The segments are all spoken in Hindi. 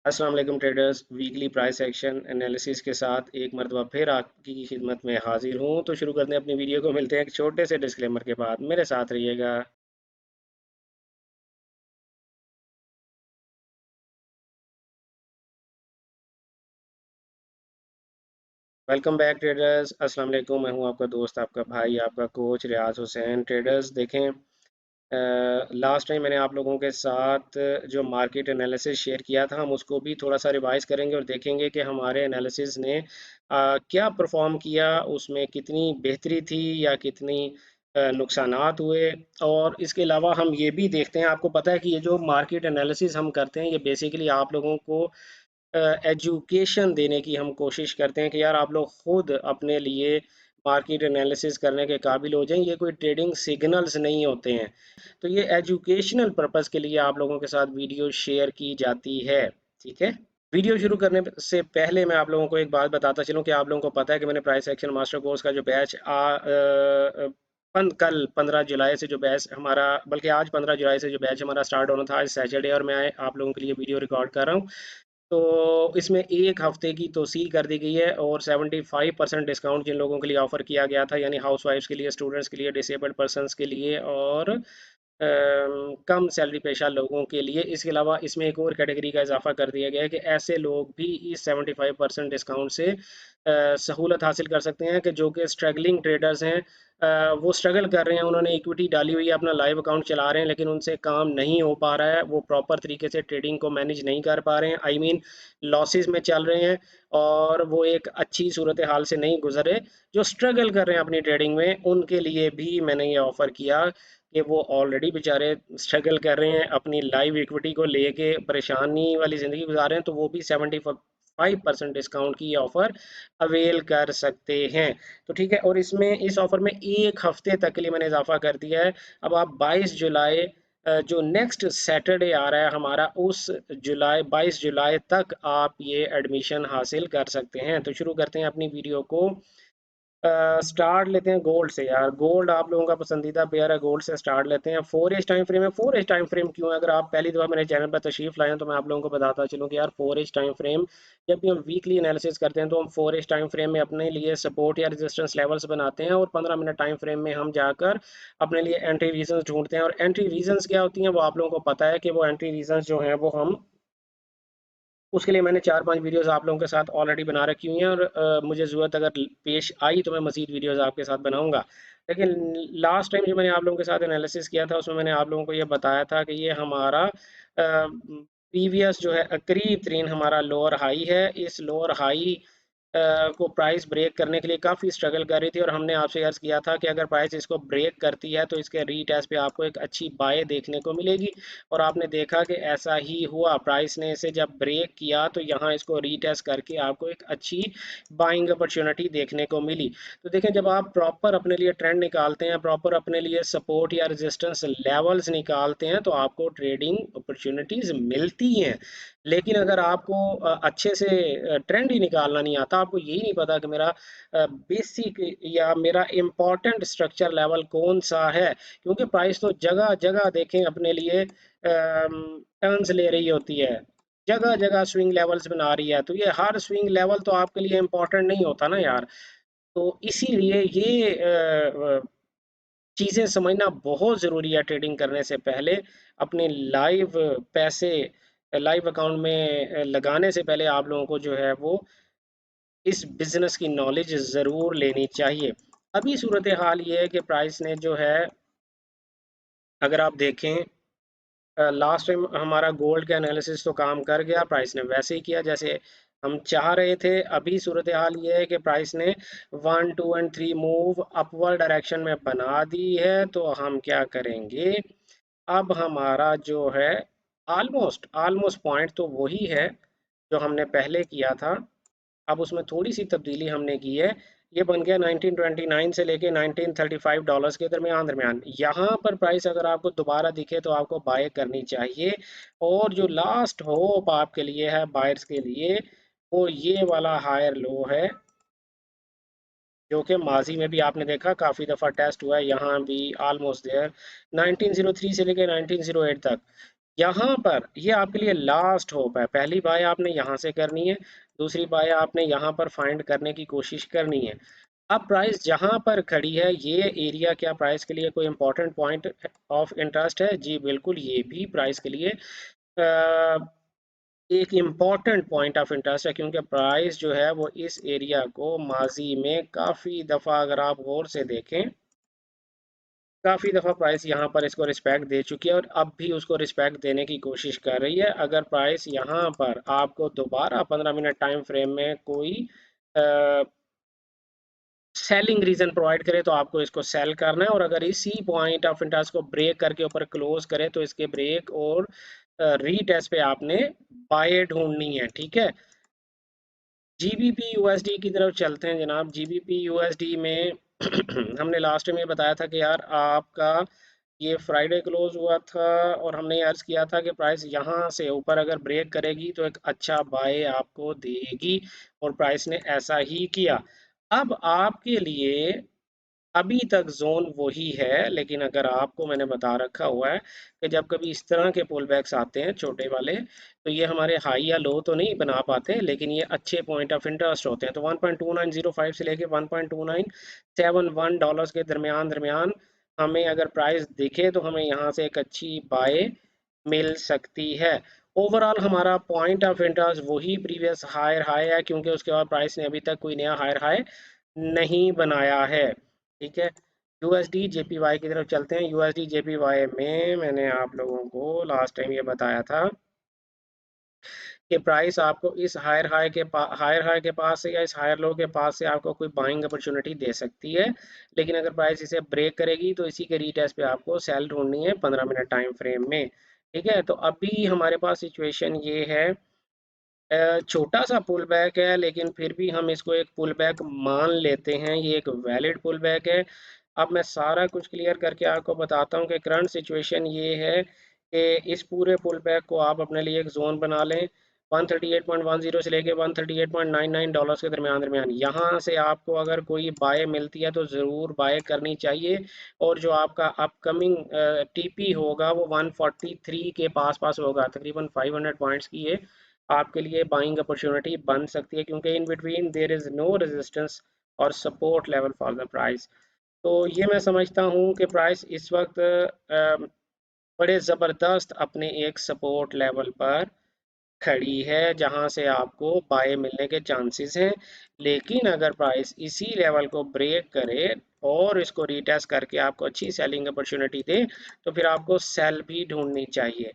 अस्सलाम वालेकुम traders. Weekly price action analysis के साथ एक मरतबा फिर आपकी खिदमत में हाजिर हूँ। तो शुरू करते हैं अपनी वीडियो को। मिलते हैं एक छोटे से डिस्क्लेमर के बाद। मेरे साथ रहिएगा। Welcome back traders. अस्सलाम वालेकुम। मैं हूँ आपका दोस्त, आपका भाई, आपका कोच रियाज हुसैन। ट्रेडर्स देखें, लास्ट टाइम मैंने आप लोगों के साथ जो मार्केट एनालिसिस शेयर किया था, हम उसको भी थोड़ा सा रिवाइज करेंगे और देखेंगे कि हमारे एनालिसिस ने क्या परफॉर्म किया, उसमें कितनी बेहतरी थी या कितनी नुकसानात हुए। और इसके अलावा हम ये भी देखते हैं, आपको पता है कि ये जो मार्केट एनालिसिस हम करते हैं, ये बेसिकली आप लोगों को एजुकेशन देने की हम कोशिश करते हैं कि यार आप लोग खुद अपने लिए मार्केट एनालिसिस करने के काबिल हो जाएं। ये कोई ट्रेडिंग सिग्नल्स नहीं होते हैं। तो ये एजुकेशनल पर्पस के लिए आप लोगों के साथ वीडियो शेयर की जाती है। ठीक है। वीडियो शुरू करने से पहले मैं आप लोगों को एक बात बताता चलूं कि आप लोगों को पता है कि मैंने प्राइस एक्शन मास्टर कोर्स का जो बैच कल 15 जुलाई से जो बैच हमारा, बल्कि आज 15 जुलाई से जो बैच हमारा स्टार्ट होना था, आज सैटरडे, और मैं आप लोगों के लिए वीडियो रिकॉर्ड कर रहा हूँ। तो इसमें एक हफ्ते की तोसील कर दी गई है और 75% डिस्काउंट जिन लोगों के लिए ऑफर किया गया था, यानी हाउस वाइफ्स के लिए, स्टूडेंट्स के लिए, डिसेबल्ड पर्सनस के लिए और कम सैलरी पेशा लोगों के लिए। इसके अलावा इसमें एक और कैटेगरी का इजाफा कर दिया गया है कि ऐसे लोग भी इस 75% डिस्काउंट से सहूलत हासिल कर सकते हैं कि जो कि स्ट्रगलिंग ट्रेडर्स हैं। वो स्ट्रगल कर रहे हैं, उन्होंने इक्विटी डाली हुई है, अपना लाइव अकाउंट चला रहे हैं, लेकिन उनसे काम नहीं हो पा रहा है, वो प्रॉपर तरीके से ट्रेडिंग को मैनेज नहीं कर पा रहे हैं, आई मीन लॉसेस में चल रहे हैं, और वो एक अच्छी सूरत हाल से नहीं गुजरे। जो स्ट्रगल कर रहे हैं अपनी ट्रेडिंग में, उनके लिए भी मैंने ये ऑफ़र किया कि वो ऑलरेडी बेचारे स्ट्रगल कर रहे हैं, अपनी लाइव इक्विटी को लेके परेशानी वाली ज़िंदगी गुजार रहे हैं, तो वो भी 75% डिस्काउंट की ऑफ़र अवेल कर सकते हैं। तो ठीक है, और इसमें इस ऑफ़र में एक हफ्ते तक के लिए मैंने इजाफा कर दिया है। अब आप 22 जुलाई, जो नेक्स्ट सैटरडे आ रहा है हमारा, उस जुलाई 22 जुलाई तक आप ये एडमिशन हासिल कर सकते हैं। तो शुरू करते हैं अपनी वीडियो को। स्टार्ट लेते हैं गोल्ड से। यार गोल्ड आप लोगों का पसंदीदा पेयर है, गोल्ड से स्टार्ट लेते हैं। 4 एज टाइम फ्रेम है। 4 एज टाइम फ्रेम क्यों है? अगर आप पहली दफ़ा मेरे चैनल पर तशरीफ लाए हैं तो मैं आप लोगों को बताता चलूँ कि यार 4 एज टाइम फ्रेम, जब भी हम वीकली एनालिसिस करते हैं तो हम 4 एज टाइम फ्रेम में अपने लिए सपोर्ट या रेजिस्टेंस लेवल्स बनाते हैं, और 15 मिनट टाइम फ्रेम में हम जाकर अपने लिए एंट्री रीजंस ढूंढते हैं। और एंट्री रीजंस क्या होती हैं वो आप लोगों को पता है कि वो एंट्री रीजंस जो हैं वो हम, उसके लिए मैंने 4-5 वीडियोस आप लोगों के साथ ऑलरेडी बना रखी हुई हैं, और मुझे ज़रूरत अगर पेश आई तो मैं मज़ीद वीडियोस आपके साथ बनाऊंगा। लेकिन लास्ट टाइम जो मैंने आप लोगों के साथ एनालिसिस किया था, उसमें मैंने आप लोगों को ये बताया था कि ये हमारा प्रीवियस जो है करीब तरीन हमारा लोअर हाई है। इस लोअर हाई को प्राइस ब्रेक करने के लिए काफ़ी स्ट्रगल कर रही थी, और हमने आपसे अर्ज़ किया था कि अगर प्राइस इसको ब्रेक करती है तो इसके रीटेस्ट पे आपको एक अच्छी बाय देखने को मिलेगी। और आपने देखा कि ऐसा ही हुआ। प्राइस ने इसे जब ब्रेक किया तो यहाँ इसको रीटेस्ट करके आपको एक अच्छी बाइंग अपॉर्चुनिटी देखने को मिली। तो देखें, जब आप प्रॉपर अपने लिए ट्रेंड निकालते हैं, प्रॉपर अपने लिए सपोर्ट या रेजिस्टेंस लेवल्स निकालते हैं, तो आपको ट्रेडिंग अपॉर्चुनिटीज मिलती हैं। लेकिन अगर आपको अच्छे से ट्रेंड ही निकालना नहीं आता, आपको यही नहीं पता कि मेरा बेसिक या मेरा इम्पोर्टेंट स्ट्रक्चर लेवल कौन सा है, क्योंकि प्राइस तो जगह जगह देखें अपने लिए टर्न्स ले रही होती है, जगह जगह स्विंग लेवल्स बना रही है, तो ये हर स्विंग लेवल तो आपके लिए इम्पोर्टेंट नहीं होता ना यार। तो इसीलिए ये चीज़ें समझना बहुत ज़रूरी है ट्रेडिंग करने से पहले। अपने लाइव पैसे लाइव अकाउंट में लगाने से पहले आप लोगों को जो है वो इस बिज़नेस की नॉलेज ज़रूर लेनी चाहिए। अभी सूरत हाल ये है कि प्राइस ने जो है, अगर आप देखें, लास्ट टाइम हमारा गोल्ड का एनालिसिस तो काम कर गया, प्राइस ने वैसे ही किया जैसे हम चाह रहे थे। अभी सूरत हाल ये है कि प्राइस ने 1 2 एंड 3 मूव अपवर्ड डायरेक्शन में बना दी है। तो हम क्या करेंगे, अब हमारा जो है ऑलमोस्ट ऑलमोस्ट पॉइंट तो वही है जो हमने पहले किया था। अब उसमें थोड़ी सी तब्दीली हमने की है। ये बन गया 1929 से लेके 1935 डॉलर्स के दरमियान दरमियान। यहाँ पर प्राइस अगर आपको दोबारा दिखे तो आपको बाय करनी चाहिए। और जो लास्ट होप आपके लिए है बायर्स के लिए, वो ये वाला हायर लो है, जो कि माजी में भी आपने देखा काफ़ी दफ़ा टेस्ट हुआ है। यहाँ भी ऑलमोस्ट देयर 1903 से लेके 1908 तक। यहाँ पर ये आपके लिए लास्ट होप है। पहली बाय आपने यहाँ से करनी है, दूसरी बाय आपने यहाँ पर फाइंड करने की कोशिश करनी है। अब प्राइस जहाँ पर खड़ी है, ये एरिया क्या प्राइस के लिए कोई इंपॉर्टेंट पॉइंट ऑफ इंटरेस्ट है? जी बिल्कुल, ये भी प्राइस के लिए एक इम्पॉर्टेंट पॉइंट ऑफ इंटरेस्ट है, क्योंकि प्राइस जो है वो इस एरिया को माजी में काफ़ी दफ़ा, अगर आप गौर से देखें, काफ़ी दफ़ा प्राइस यहाँ पर इसको रिस्पेक्ट दे चुकी है और अब भी उसको रिस्पेक्ट देने की कोशिश कर रही है। अगर प्राइस यहाँ पर आपको दोबारा 15 मिनट टाइम फ्रेम में कोई सेलिंग रीजन प्रोवाइड करे तो आपको इसको सेल करना है, और अगर इसी पॉइंट ऑफ इंटरेस्ट को ब्रेक करके ऊपर क्लोज करे तो इसके ब्रेक और रीटेस्ट पे आपने बाय ढूंढनी है। ठीक है, जीबीपी यूएसडी की तरफ चलते हैं जनाब। जीबीपी यूएसडी में हमने लास्ट में बताया था कि यार आपका ये फ्राइडे क्लोज हुआ था और हमने ये अर्ज किया था कि प्राइस यहाँ से ऊपर अगर ब्रेक करेगी तो एक अच्छा बाय आपको देगी, और प्राइस ने ऐसा ही किया। अब आपके लिए अभी तक जोन वही है, लेकिन अगर आपको मैंने बता रखा हुआ है कि जब कभी इस तरह के पुल बैक्स आते हैं छोटे वाले, तो ये हमारे हाई या लो तो नहीं बना पाते, लेकिन ये अच्छे पॉइंट ऑफ इंटरेस्ट होते हैं। तो 1.2905 से लेके 1.2971 डॉलर्स के दरमियान दरमियान हमें अगर प्राइस दिखे तो हमें यहाँ से एक अच्छी बाय मिल सकती है। ओवरऑल हमारा पॉइंट ऑफ इंटरेस्ट वही प्रीवियस हायर हाई है, क्योंकि उसके बाद प्राइस ने अभी तक कोई नया हायर हाई नहीं बनाया है। ठीक है, यूएसडी जेपीवाई की तरफ चलते हैं। यूएसडी जेपीवाई में मैंने आप लोगों को लास्ट टाइम ये बताया था कि प्राइस आपको इस हायर हाई के पास से या इस हायर लो के पास से आपको कोई बाइंग अपॉर्चुनिटी दे सकती है, लेकिन अगर प्राइस इसे ब्रेक करेगी तो इसी के रीटेस्ट पे आपको सेल ढूंढनी है 15 मिनट टाइम फ्रेम में। ठीक है, तो अभी हमारे पास सिचुएशन ये है, छोटा सा पुल बैक है, लेकिन फिर भी हम इसको एक पुल बैक मान लेते हैं, ये एक वैलिड पुल बैक है। अब मैं सारा कुछ क्लियर करके आपको बताता हूँ कि करंट सिचुएशन ये है कि इस पूरे पुल बैक को आप अपने लिए एक जोन बना लें 138.10 से लेके 138.99 डॉलर्स के दरमियान दरमियान। यहाँ से आपको अगर कोई बाय मिलती है तो ज़रूर बाय करनी चाहिए, और जो आपका अपकमिंग टीपी होगा वो 143 के पास पास होगा, तकरीबन 500 पॉइंट्स की ये आपके लिए बाइंग अपॉर्चुनिटी बन सकती है, क्योंकि in between there is no resistance और support level for the price. तो ये मैं समझता हूँ कि प्राइस इस वक्त बड़े ज़बरदस्त अपने एक सपोर्ट लेवल पर खड़ी है, जहां से आपको बाय मिलने के चांसेस हैं। लेकिन अगर प्राइस इसी लेवल को ब्रेक करे और इसको रीटेस्ट करके आपको अच्छी सेलिंग अपॉर्चुनिटी दे, तो फिर आपको सेल भी ढूंढनी चाहिए।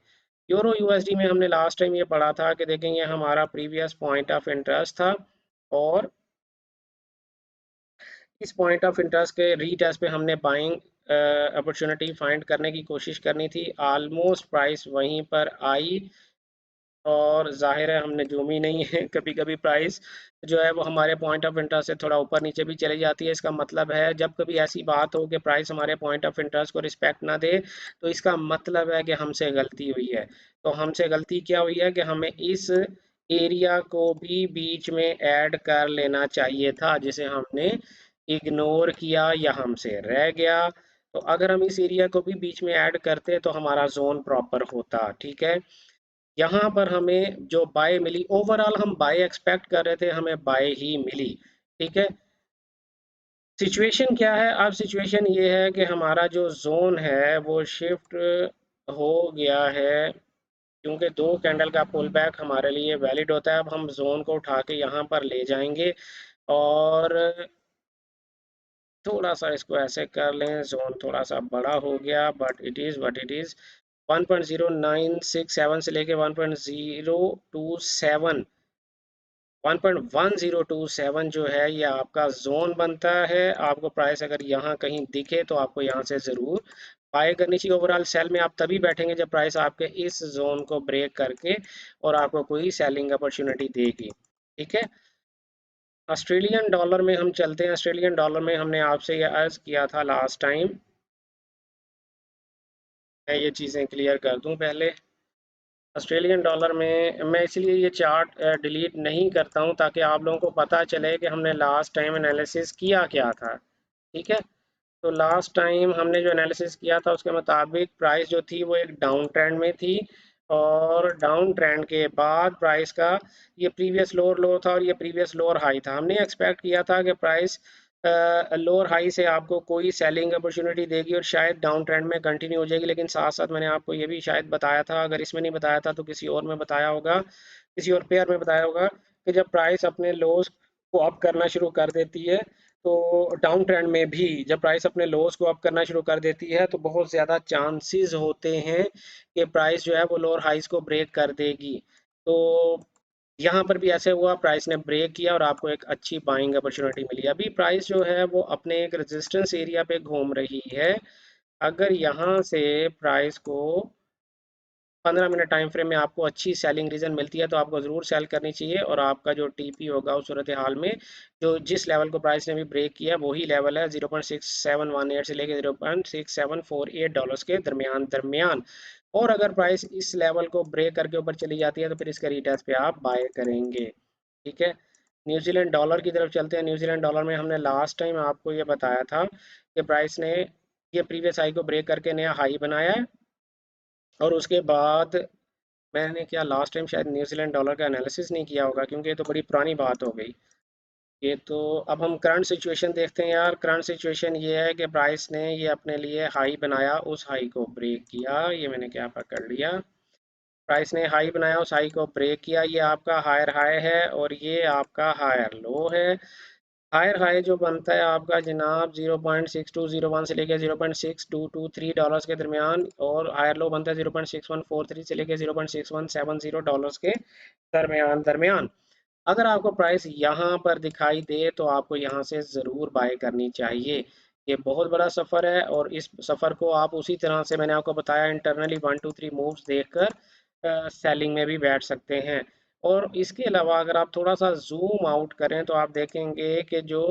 यूरो यूएसडी में हमने लास्ट टाइम ये पढ़ा था कि देखें ये हमारा प्रीवियस पॉइंट ऑफ इंटरेस्ट था, और इस पॉइंट ऑफ इंटरेस्ट के रीटेस्ट पे हमने बाइंग अपॉर्चुनिटी फाइंड करने की कोशिश करनी थी। ऑलमोस्ट प्राइस वहीं पर आई, और जाहिर है हमने जूम ही नहीं है। कभी कभी प्राइस जो है वो हमारे पॉइंट ऑफ इंटरेस्ट से थोड़ा ऊपर नीचे भी चली जाती है। इसका मतलब है जब कभी ऐसी बात हो कि प्राइस हमारे पॉइंट ऑफ इंटरेस्ट को रिस्पेक्ट ना दे, तो इसका मतलब है कि हमसे गलती हुई है। तो हमसे गलती क्या हुई है कि हमें इस एरिया को भी बीच में ऐड कर लेना चाहिए था, जिसे हमने इग्नोर किया या हमसे रह गया। तो अगर हम इस एरिया को भी बीच में ऐड करते तो हमारा जोन प्रॉपर होता। ठीक है, यहाँ पर हमें जो बाय मिली, ओवरऑल हम बाय एक्सपेक्ट कर रहे थे, हमें बाय ही मिली। ठीक है, सिचुएशन क्या है? अब सिचुएशन ये है कि हमारा जो जोन है वो शिफ्ट हो गया है, क्योंकि दो कैंडल का पुल बैक हमारे लिए वैलिड होता है। अब हम जोन को उठा के यहाँ पर ले जाएंगे, और थोड़ा सा इसको ऐसे कर लें, जोन थोड़ा सा बड़ा हो गया, but it is what it is. 1.0967 से लेके 1.027 1.1027 जो है ये आपका जोन बनता है। आपको प्राइस अगर यहाँ कहीं दिखे तो आपको यहाँ से ज़रूर बाय करनी चाहिए। ओवरऑल सेल में आप तभी बैठेंगे जब प्राइस आपके इस जोन को ब्रेक करके और आपको कोई सेलिंग अपॉर्चुनिटी देगी। ठीक है, ऑस्ट्रेलियन डॉलर में हम चलते हैं। ऑस्ट्रेलियन डॉलर में हमने आपसे ये अर्ज किया था लास्ट टाइम, मैं ये चीज़ें क्लियर कर दूं पहले। ऑस्ट्रेलियन डॉलर में मैं इसलिए ये चार्ट डिलीट नहीं करता हूँ ताकि आप लोगों को पता चले कि हमने लास्ट टाइम एनालिसिस किया क्या था। ठीक है, तो लास्ट टाइम हमने जो एनालिसिस किया था उसके मुताबिक प्राइस जो थी वो एक डाउन ट्रेंड में थी, और डाउन ट्रेंड के बाद प्राइस का ये प्रीवियस लोअर लो था और ये प्रीवियस लोअर हाई था। हमने एक्सपेक्ट किया था कि प्राइस लोअर हाई से आपको कोई सेलिंग अपॉर्चुनिटी देगी और शायद डाउन ट्रेंड में कंटिन्यू हो जाएगी, लेकिन साथ साथ मैंने आपको ये भी शायद बताया था, अगर इसमें नहीं बताया था तो किसी और में बताया होगा, किसी और पेयर में बताया होगा, कि जब प्राइस अपने लोज को अप करना शुरू कर देती है तो डाउन ट्रेंड में भी जब प्राइस अपने लोज को अप करना शुरू कर देती है तो बहुत ज़्यादा चांसेस होते हैं कि प्राइस जो है वो लोअर हाइस को ब्रेक कर देगी। तो यहाँ पर भी ऐसे हुआ, प्राइस ने ब्रेक किया और आपको एक अच्छी बाइंग अपॉर्चुनिटी मिली। अभी प्राइस जो है वो अपने एक रेजिस्टेंस एरिया पे घूम रही है। अगर यहाँ से प्राइस को 15 मिनट टाइम फ्रेम में आपको अच्छी सेलिंग रीजन मिलती है तो आपको ज़रूर सेल करनी चाहिए, और आपका जो टीपी होगा उस सूरत हाल में जो जिस लेवल को प्राइस ने भी ब्रेक किया वही लेवल है 0.6718 से लेकर 0.6748 के दरमियान दरमियान। और अगर प्राइस इस लेवल को ब्रेक करके ऊपर चली जाती है तो फिर इसका रीटेस्ट पे आप बाय करेंगे। ठीक है, न्यूजीलैंड डॉलर की तरफ चलते हैं। न्यूजीलैंड डॉलर में हमने लास्ट टाइम आपको ये बताया था कि प्राइस ने ये प्रीवियस हाई को ब्रेक करके नया हाई बनाया है, और उसके बाद मैंने क्या लास्ट टाइम शायद न्यूजीलैंड डॉलर का एनालिसिस नहीं किया होगा, क्योंकि ये तो बड़ी पुरानी बात हो गई। ये तो अब हम करंट सिचुएशन देखते हैं यार। करंट सिचुएशन ये है कि प्राइस ने ये अपने लिए हाई बनाया, उस हाई को ब्रेक किया, ये मैंने क्या पकड़ लिया, प्राइस ने हाई बनाया उस हाई को ब्रेक किया, ये आपका हायर हाई है और ये आपका हायर लो है। हायर हाई जो बनता है आपका जनाब 0.6201 से लेकर 0.6223 डॉलर्स के दरमियान, और हायर लो बनता है 0.6143 से लेकर 0.6170 डॉलर्स के दरमियान दरमियान। अगर आपको प्राइस यहाँ पर दिखाई दे तो आपको यहाँ से ज़रूर बाय करनी चाहिए। ये बहुत बड़ा सफ़र है और इस सफ़र को आप उसी तरह से मैंने आपको बताया इंटरनली 1 2 3 मूव्स देखकर सेलिंग में भी बैठ सकते हैं। और इसके अलावा अगर आप थोड़ा सा जूम आउट करें तो आप देखेंगे कि जो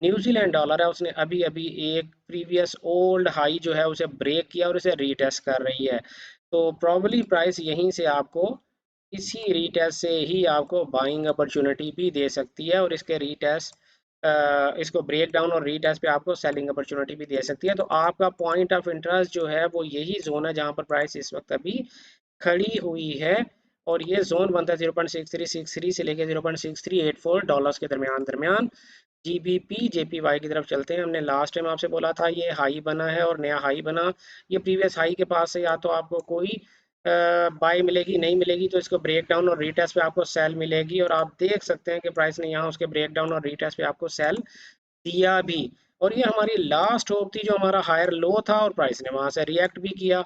न्यूजीलैंड डॉलर है उसने अभी अभी एक प्रीवियस ओल्ड हाई जो है उसे ब्रेक किया और इसे रीटेस्ट कर रही है। तो प्रॉब्ली प्राइस यहीं से आपको इसी रीटेस्ट से ही आपको बाइंग अपॉर्चुनिटी भी दे सकती है, और इसके रीटेस्ट इसको ब्रेक डाउन और रीटेस्ट पे आपको सेलिंग अपॉर्चुनिटी भी दे सकती है। तो आपका पॉइंट ऑफ इंटरेस्ट जो है वो यही जोन है जहां पर प्राइस इस वक्त अभी खड़ी हुई है, और ये जोन बनता है 0.6363 से लेकर 0.6384 डॉलर्स के दरमियान दरमियान। जीबीपी जेपीवाई की तरफ चलते हैं। हमने लास्ट टाइम आपसे बोला था ये हाई बना है और नया हाई बना, ये प्रीवियस हाई के पास से या तो आपको कोई बाई मिलेगी, नहीं मिलेगी तो इसको ब्रेक डाउन और रीटेस्ट पे आपको सेल मिलेगी, और आप देख सकते हैं कि प्राइस ने यहाँ उसके ब्रेक डाउन और रीटेस्ट पे आपको सेल दिया भी। और ये हमारी लास्ट होप थी जो हमारा हायर लो था और प्राइस ने वहां से रिएक्ट भी किया।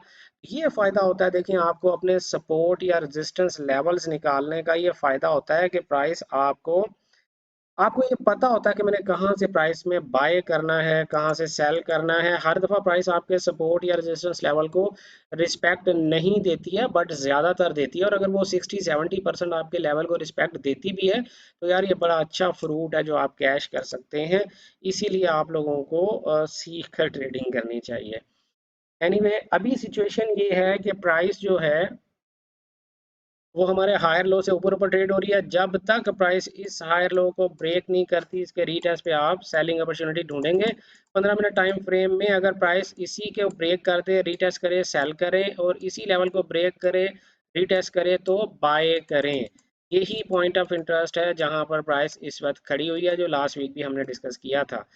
ये फायदा होता है, देखिए आपको अपने सपोर्ट या रेजिस्टेंस लेवल्स निकालने का ये फायदा होता है कि प्राइस आपको आपको ये पता होता है कि मैंने कहाँ से प्राइस में बाय करना है, कहाँ से सेल करना है। हर दफ़ा प्राइस आपके सपोर्ट या रेजिस्टेंस लेवल को रिस्पेक्ट नहीं देती है, बट ज़्यादातर देती है, और अगर वो 60-70% आपके लेवल को रिस्पेक्ट देती भी है तो यार ये बड़ा अच्छा फ्रूट है जो आप कैश कर सकते हैं। इसीलिए आप लोगों को सीख कर ट्रेडिंग करनी चाहिए। एनीवे अभी सिचुएशन ये है कि प्राइस जो है वो हमारे हायर लो से ऊपर ऊपर ट्रेड हो रही है। जब तक प्राइस इस हायर लो को ब्रेक नहीं करती इसके रीटेस्ट पे आप सेलिंग अपॉर्चुनिटी ढूंढेंगे। 15 मिनट टाइम फ्रेम में अगर प्राइस इसी के ब्रेक कर दे, रीटेस्ट करे, सेल करे, और इसी लेवल को ब्रेक करे, रीटेस्ट करे तो बाय करें। यही पॉइंट ऑफ इंटरेस्ट है जहां पर प्राइस इस वक्त खड़ी हुई है, जो लास्ट वीक भी हमने डिस्कस किया था।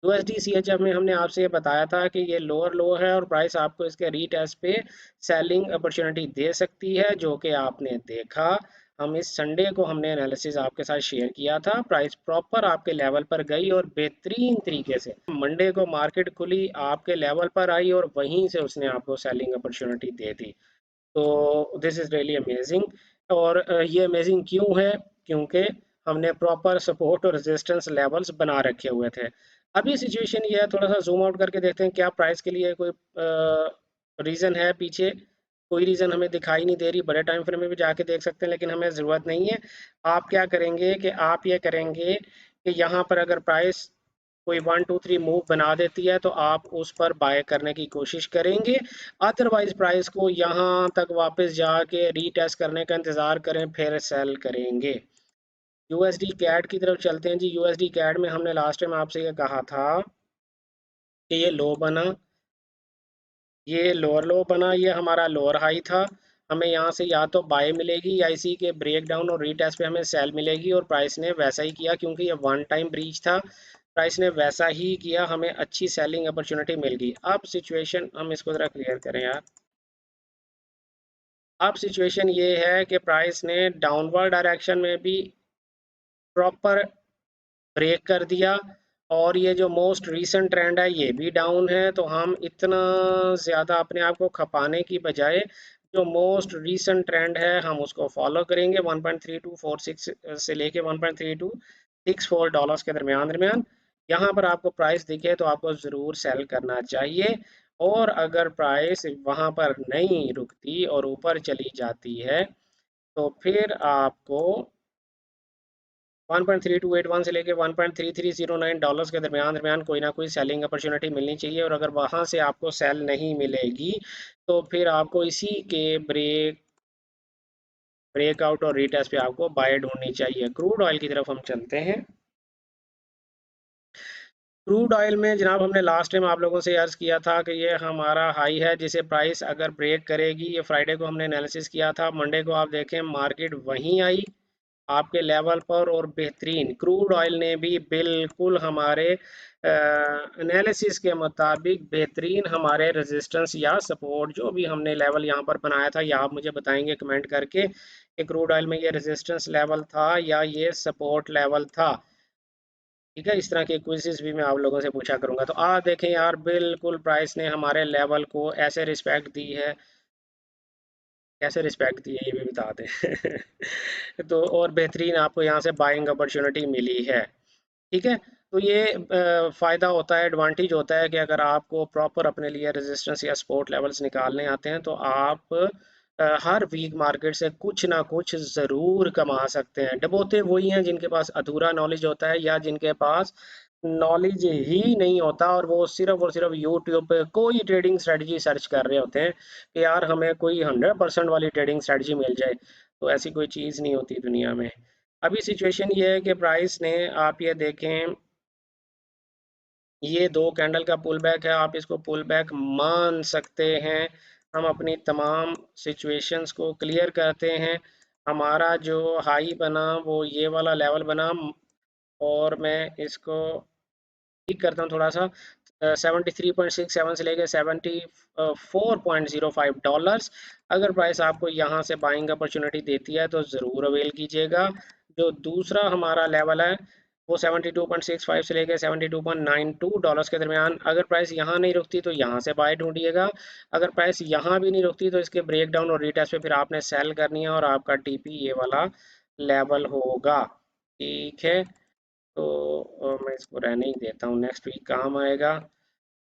यूएसडी सीएचएफ में हमने आपसे ये बताया था कि ये लोअर लो है और प्राइस आपको इसके रीटेस्ट पे सेलिंग अपॉर्चुनिटी दे सकती है, जो कि आपने देखा। हम इस संडे को हमने एनालिसिस आपके साथ शेयर किया था, प्राइस प्रॉपर आपके लेवल पर गई और बेहतरीन तरीके से मंडे को मार्केट खुली, आपके लेवल पर आई और वहीं से उसने आपको सेलिंग अपॉर्चुनिटी दे दी। तो दिस इज़ रियली अमेजिंग। और ये अमेजिंग क्यों है? क्योंकि हमने प्रॉपर सपोर्ट और रेजिस्टेंस लेवल्स बना रखे हुए थे। अभी सिचुएशन ये है, थोड़ा सा जूम आउट करके देखते हैं क्या प्राइस के लिए कोई रीज़न है पीछे। कोई रीज़न हमें दिखाई नहीं दे रही, बड़े टाइम फ्रेम में भी जाके देख सकते हैं, लेकिन हमें ज़रूरत नहीं है। आप क्या करेंगे कि आप ये करेंगे कि यहाँ पर अगर प्राइस कोई 1 2 3 मूव बना देती है तो आप उस पर बाय करने की कोशिश करेंगे। अदरवाइज प्राइस को यहाँ तक वापस जाके रीटेस्ट करने का इंतज़ार करें, फिर सेल करेंगे। यूएसडी कैड की तरफ चलते हैं जी। यूएसडी कैड में हमने लास्ट टाइम आपसे ये कहा था कि ये लो बना, ये लोअर लो बना, ये हमारा लोअर हाई था। हमें यहाँ से या तो बाय मिलेगी या इसी के ब्रेक डाउन और रीटेस्ट पे हमें सेल मिलेगी, और प्राइस ने वैसा ही किया क्योंकि ये वन टाइम ब्रीच था। प्राइस ने वैसा ही किया, हमें अच्छी सेलिंग अपॉर्चुनिटी मिल गई। अब सिचुएशन हम इसको ज़रा क्लियर करें यार। अब सिचुएशन ये है कि प्राइस ने डाउनवर्ड डायरेक्शन में भी प्रॉपर ब्रेक कर दिया, और ये जो मोस्ट रीसेंट ट्रेंड है ये भी डाउन है। तो हम इतना ज़्यादा अपने आप को खपाने की बजाय जो मोस्ट रीसेंट ट्रेंड है हम उसको फॉलो करेंगे। 1.3246 से लेके 1.3264 डॉलर्स के दरमियान दरमियान यहाँ पर आपको प्राइस दिखे तो आपको ज़रूर सेल करना चाहिए। और अगर प्राइस वहाँ पर नहीं रुकती और ऊपर चली जाती है तो फिर आपको 1.3281 से लेके 1.3309 डॉलर्स के दरमियान दरमियान कोई ना कोई सेलिंग अपॉर्चुनिटी मिलनी चाहिए। और अगर वहां से आपको सेल नहीं मिलेगी तो फिर आपको इसी के ब्रेकआउट और रीटेस्ट पे आपको बाय ढूंढनी चाहिए। क्रूड ऑयल की तरफ हम चलते हैं। क्रूड ऑयल में जनाब हमने लास्ट टाइम आप लोगों से अर्ज किया था कि ये हमारा हाई है जिसे प्राइस अगर ब्रेक करेगी, ये फ्राइडे को हमने एनालिसिस किया था, मंडे को आप देखें मार्केट वहीं आई आपके लेवल पर, और बेहतरीन क्रूड ऑयल ने भी बिल्कुल हमारे एनालिसिस के मुताबिक बेहतरीन हमारे रेजिस्टेंस या सपोर्ट जो भी हमने लेवल यहाँ पर बनाया था, या आप मुझे बताएंगे कमेंट करके कि क्रूड ऑयल में ये रेजिस्टेंस लेवल था या ये सपोर्ट लेवल था। ठीक है, इस तरह के क्विज़ेस भी मैं आप लोगों से पूछा करूंगा। तो आप देखें यार, बिल्कुल प्राइस ने हमारे लेवल को ऐसे रिस्पेक्ट दी है, कैसे रिस्पेक्ट दी है ये भी बता दें। तो और बेहतरीन आपको यहाँ से बाइंग अपॉर्चुनिटी मिली है। ठीक है, तो ये फ़ायदा होता है, एडवांटेज होता है कि अगर आपको प्रॉपर अपने लिए रेजिस्टेंस या सपोर्ट लेवल्स निकालने आते हैं तो आप हर वीक मार्केट से कुछ ना कुछ ज़रूर कमा सकते हैं। डबोते वही हैं जिनके पास अधूरा नॉलेज होता है या जिनके पास नॉलेज ही नहीं होता और वो सिर्फ और सिर्फ यूट्यूब पे कोई ट्रेडिंग स्ट्रेटजी सर्च कर रहे होते हैं कि यार हमें कोई 100% वाली ट्रेडिंग स्ट्रेटजी मिल जाए। तो ऐसी कोई चीज़ नहीं होती दुनिया में। अभी सिचुएशन ये है कि प्राइस ने, आप ये देखें, ये दो कैंडल का पुल बैक है, आप इसको पुल बैक मान सकते हैं। हम अपनी तमाम सिचुएशंस को क्लियर करते हैं। हमारा जो हाई बना वो ये वाला लेवल बना, और मैं इसको ठीक करता हूँ थोड़ा सा। 73.67 से लेके 74.05 डॉलर्स। अगर प्राइस आपको यहाँ से बाइंग अपॉर्चुनिटी देती है तो ज़रूर अवेल कीजिएगा। जो दूसरा हमारा लेवल है वो 72.65 से लेके 72.92 डॉलर्स के दरमियान। अगर प्राइस यहाँ नहीं रुकती तो यहाँ से बाय ढूंढिएगा। अगर प्राइस यहाँ भी नहीं रुकती तो इसके ब्रेक डाउन और रीटेस्ट पे फिर आपने सेल करनी है, और आपका टीपी ये वाला लेवल होगा। ठीक है, तो मैं इसको रहने ही देता हूँ, नेक्स्ट वीक काम आएगा।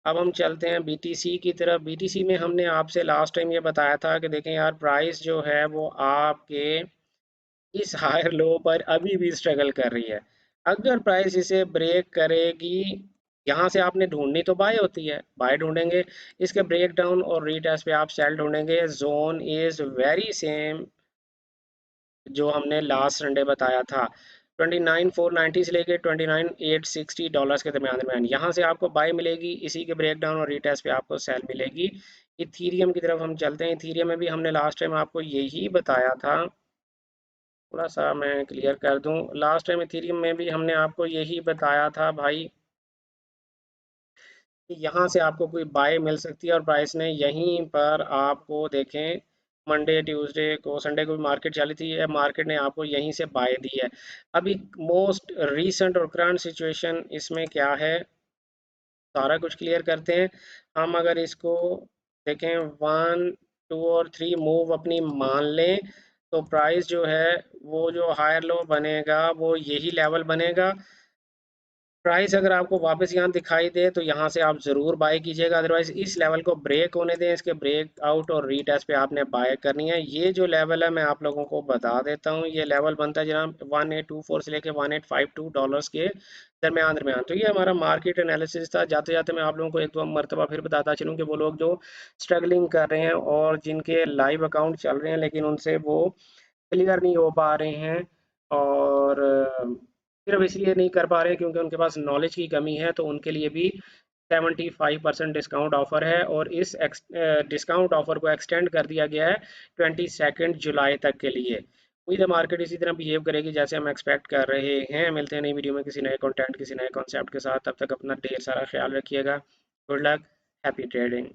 अब हम चलते हैं बीटीसी की तरफ। बीटीसी में हमने आपसे लास्ट टाइम ये बताया था कि देखें यार, प्राइस जो है वो आपके इस हायर लो पर अभी भी स्ट्रगल कर रही है। अगर प्राइस इसे ब्रेक करेगी, यहाँ से आपने ढूंढनी तो बाय होती है, बाय ढूंढेंगे, इसके ब्रेक डाउन और रीटेस्ट पे आप सेल ढूंढेंगे। जोन इज वेरी सेम जो हमने लास्ट संडे बताया था, 29,490 से लेके 29,860 डॉलर्स के दरमियान दरमियान यहाँ से आपको बाय मिलेगी, इसी के ब्रेक डाउन और रीटेस्ट पे आपको सेल मिलेगी। इथीरियम की तरफ हम चलते हैं। इथीरियम में भी हमने लास्ट टाइम आपको यही बताया था, थोड़ा सा मैं क्लियर कर दूं। लास्ट टाइम इथीरियम में भी हमने आपको यही बताया था भाई कि यहाँ से आपको कोई बाय मिल सकती है, और प्राइस ने यहीं पर आपको देखें मंडे ट्यूसडे को संडे को भी मार्केट चली थी, है मार्केट ने आपको यहीं से बाय दी है। अभी मोस्ट रीसेंट और करंट सिचुएशन इसमें क्या है, सारा कुछ क्लियर करते हैं। हम अगर इसको देखें 1 2 और 3 मूव अपनी मान लें तो प्राइस जो है वो जो हायर लो बनेगा वो यही लेवल बनेगा। प्राइस अगर आपको वापस यहाँ दिखाई दे तो यहाँ से आप ज़रूर बाय कीजिएगा, अदरवाइज इस लेवल को ब्रेक होने दें, इसके ब्रेक आउट और रीटेस्ट पे आपने बाय करनी है। ये जो लेवल है मैं आप लोगों को बता देता हूँ, ये लेवल बनता है जनाब 1824 से लेके 1852 डॉलर्स के दरमियान दरमियान। तो ये हमारा मार्केट एनालिसिस था। जाते जाते मैं आप लोगों को एक दो मरतबा फिर बताता चलूँ कि वो लोग जो स्ट्रगलिंग कर रहे हैं और जिनके लाइव अकाउंट चल रहे हैं लेकिन उनसे वो क्लियर नहीं हो पा रहे हैं, और सिर्फ इसलिए नहीं कर पा रहे हैं क्योंकि उनके पास नॉलेज की कमी है, तो उनके लिए भी 75% डिस्काउंट ऑफर है और इस डिस्काउंट ऑफर को एक्सटेंड कर दिया गया है 22 जुलाई तक के लिए। उम्मीद है मार्केट इसी तरह बिहेव करेगी जैसे हम एक्सपेक्ट कर रहे हैं। मिलते हैं नई वीडियो में किसी नए कंटेंट किसी नए कॉन्सेप्ट के साथ। तब तक अपना ढेर सारा ख्याल रखिएगा। Good luck, happy trading.